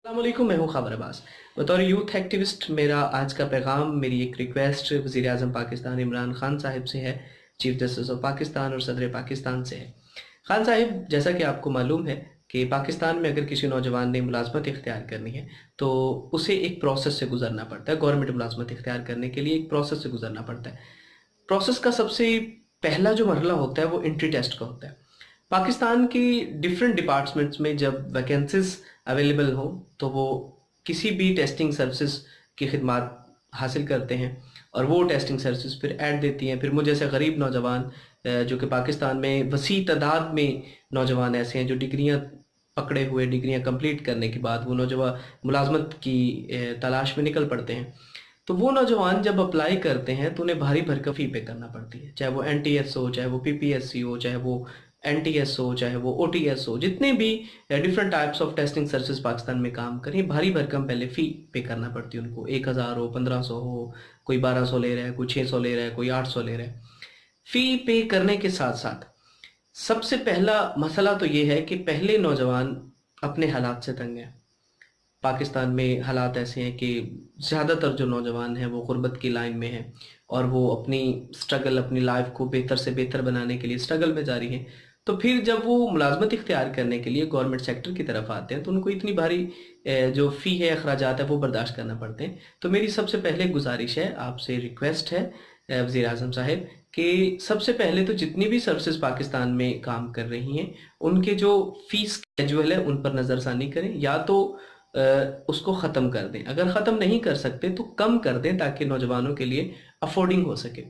अस्सलामुअलैकुम, मैं हूँ ख़ाबर अब्बास। बतौर यूथ एक्टिविस्ट मेरा आज का पैगाम, मेरी एक रिक्वेस्ट वज़ीर आज़म पाकिस्तान इमरान खान साहिब से है, चीफ जस्टिस ऑफ पाकिस्तान और सदर पाकिस्तान से है। खान साहिब, जैसा कि आपको मालूम है कि पाकिस्तान में अगर किसी नौजवान ने मुलाजमत इख्तियार करनी है तो उसे एक प्रोसेस से गुजरना पड़ता है। गवर्नमेंट मुलाजमत इख्तियार करने के लिए एक प्रोसेस से गुजरना पड़ता है। प्रोसेस का सबसे पहला जो मरहला होता है वो एंट्री टेस्ट का होता है। पाकिस्तान की डिफरेंट डिपार्टमेंट्स में जब वैकेंसीज अवेलेबल हो तो वो किसी भी टेस्टिंग सर्विसेज की खिदमत हासिल करते हैं और वो टेस्टिंग सर्विसेज फिर ऐड देती हैं। फिर मुझे जैसे गरीब नौजवान जो कि पाकिस्तान में वसी तादाद में नौजवान ऐसे हैं जो डिग्रियां पकड़े हुए, डिग्रियां कंप्लीट करने के बाद वो नौजवान मुलाजमत की तलाश में निकल पड़ते हैं। तो वो नौजवान जब अप्लाई करते हैं तो उन्हें भारी भरकम फ़ी पे करना पड़ती है, चाहे वो NTS हो, चाहे वो PPSC हो, चाहे वो NTS हो, चाहे वो OTS हो। जितने भी different types of testing services Pakistan में काम करें, भारी भरकम पहले फ़ी पे करना पड़ती है उनको। 1000 हो, 1500 हो, कोई 1200 ले रहा है, कोई 600 ले रहा है, कोई 800 ले रहा है। फ़ी पे करने के साथ साथ सबसे पहला मसला तो ये है कि पहले नौजवान अपने हालात से तंग हैं। पाकिस्तान में हालात ऐसे हैं कि ज़्यादातर जो नौजवान हैं वो गुर्बत की लाइन में हैं और वो अपनी स्ट्रगल, अपनी लाइफ को बेहतर से बेहतर बनाने के लिए स्ट्रगल में जारी हैं। तो फिर जब वो मुलाजमत इख्तियार करने के लिए गवर्नमेंट सेक्टर की तरफ आते हैं तो उनको इतनी भारी जो फ़ी है, अखराजात है, वो बर्दाश्त करना पड़ते हैं। तो मेरी सबसे पहले गुजारिश है, आपसे रिक्वेस्ट है वज़ीर आज़म साहिब, कि सबसे पहले तो जितनी भी सर्विसेज पाकिस्तान में काम कर रही हैं उनके जो फ़ीस स्केड्यूल है उन पर नज़रसानी करें, या तो उसको ख़त्म कर दें। अगर ख़त्म नहीं कर सकते तो कम कर दें ताकि नौजवानों के लिए अफोर्डिंग हो सके।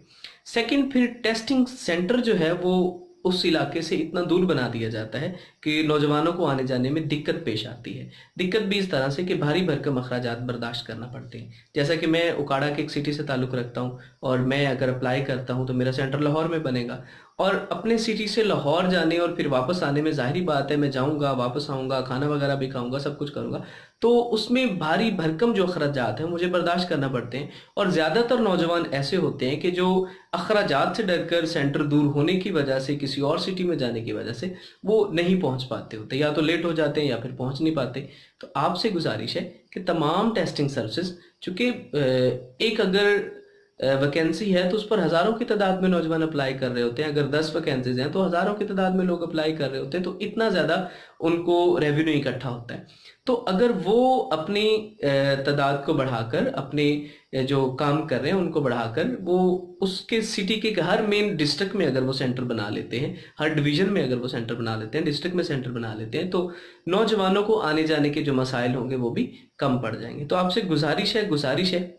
सेकंड, फिर टेस्टिंग सेंटर जो है वो उस इलाके से इतना दूर बना दिया जाता है कि नौजवानों को आने जाने में दिक्कत पेश आती है। दिक्कत भी इस तरह से कि भारी भरकम अखराजात बर्दाश्त करना पड़ते हैं। जैसा कि मैं उकाड़ा के एक सिटी से ताल्लुक़ रखता हूँ और मैं अगर अप्लाई करता हूँ तो मेरा सेंटर लाहौर में बनेगा, और अपने सिटी से लाहौर जाने और फिर वापस आने में ज़ाहिरी बात है मैं जाऊँगा, वापस आऊँगा, खाना वगैरह भी खाऊँगा, सब कुछ करूँगा, तो उसमें भारी भरकम जो अखराजात हैं मुझे बर्दाश्त करना पड़ते हैं। और ज़्यादातर नौजवान ऐसे होते हैं कि जो अखराजात से डरकर सेंटर दूर होने की वजह से, किसी और सिटी में जाने की वजह से वो नहीं पहुंच पाते होते, या तो लेट हो जाते हैं या फिर पहुंच नहीं पाते। तो आपसे गुजारिश है कि तमाम टेस्टिंग सर्विसेज, चूँकि एक अगर वैकेंसी है तो उस पर हज़ारों की तादाद में नौजवान अप्लाई कर रहे होते हैं। अगर 10 वैकेंसीज हैं तो हज़ारों की तादाद में लोग अप्लाई कर रहे होते हैं, तो इतना ज़्यादा उनको रेवेन्यू इकट्ठा होता है। तो अगर वो अपनी तादाद को बढ़ाकर, अपने जो काम कर रहे हैं उनको बढ़ाकर, वो उसके सिटी के हर मेन डिस्ट्रिक्ट में अगर वो सेंटर बना लेते हैं, हर डिवीज़न में अगर वो सेंटर बना लेते हैं, डिस्ट्रिक्ट में सेंटर बना लेते हैं, तो नौजवानों को आने जाने के जो मसाइल होंगे वो भी कम पड़ जाएंगे। तो आपसे गुजारिश है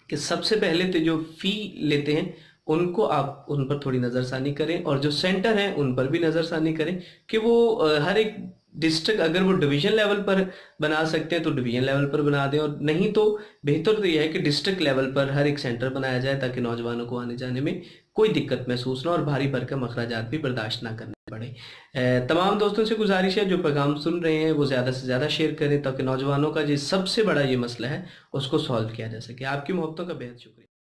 कि सबसे पहले तो जो फ़ी लेते हैं उनको आप उन पर थोड़ी नज़रसानी करें, और जो सेंटर हैं उन पर भी नज़रसानी करें कि वो हर एक डिस्ट्रिक्ट, अगर वो डिवीज़न लेवल पर बना सकते हैं तो डिवीज़न लेवल पर बना दें, और नहीं तो बेहतर तो यह है कि डिस्ट्रिक्ट लेवल पर हर एक सेंटर बनाया जाए ताकि नौजवानों को आने जाने में कोई दिक्कत महसूस ना और भारी भरकम अखराजात भी बर्दाश्त ना करने पड़े। तमाम दोस्तों से गुजारिश है जो पैगाम सुन रहे हैं वो ज़्यादा से ज़्यादा शेयर करें ताकि नौजवानों का जो सबसे बड़ा ये मसला है उसको सॉल्व किया जा सके। आपकी मोहब्बतों का बेहद शुक्रिया।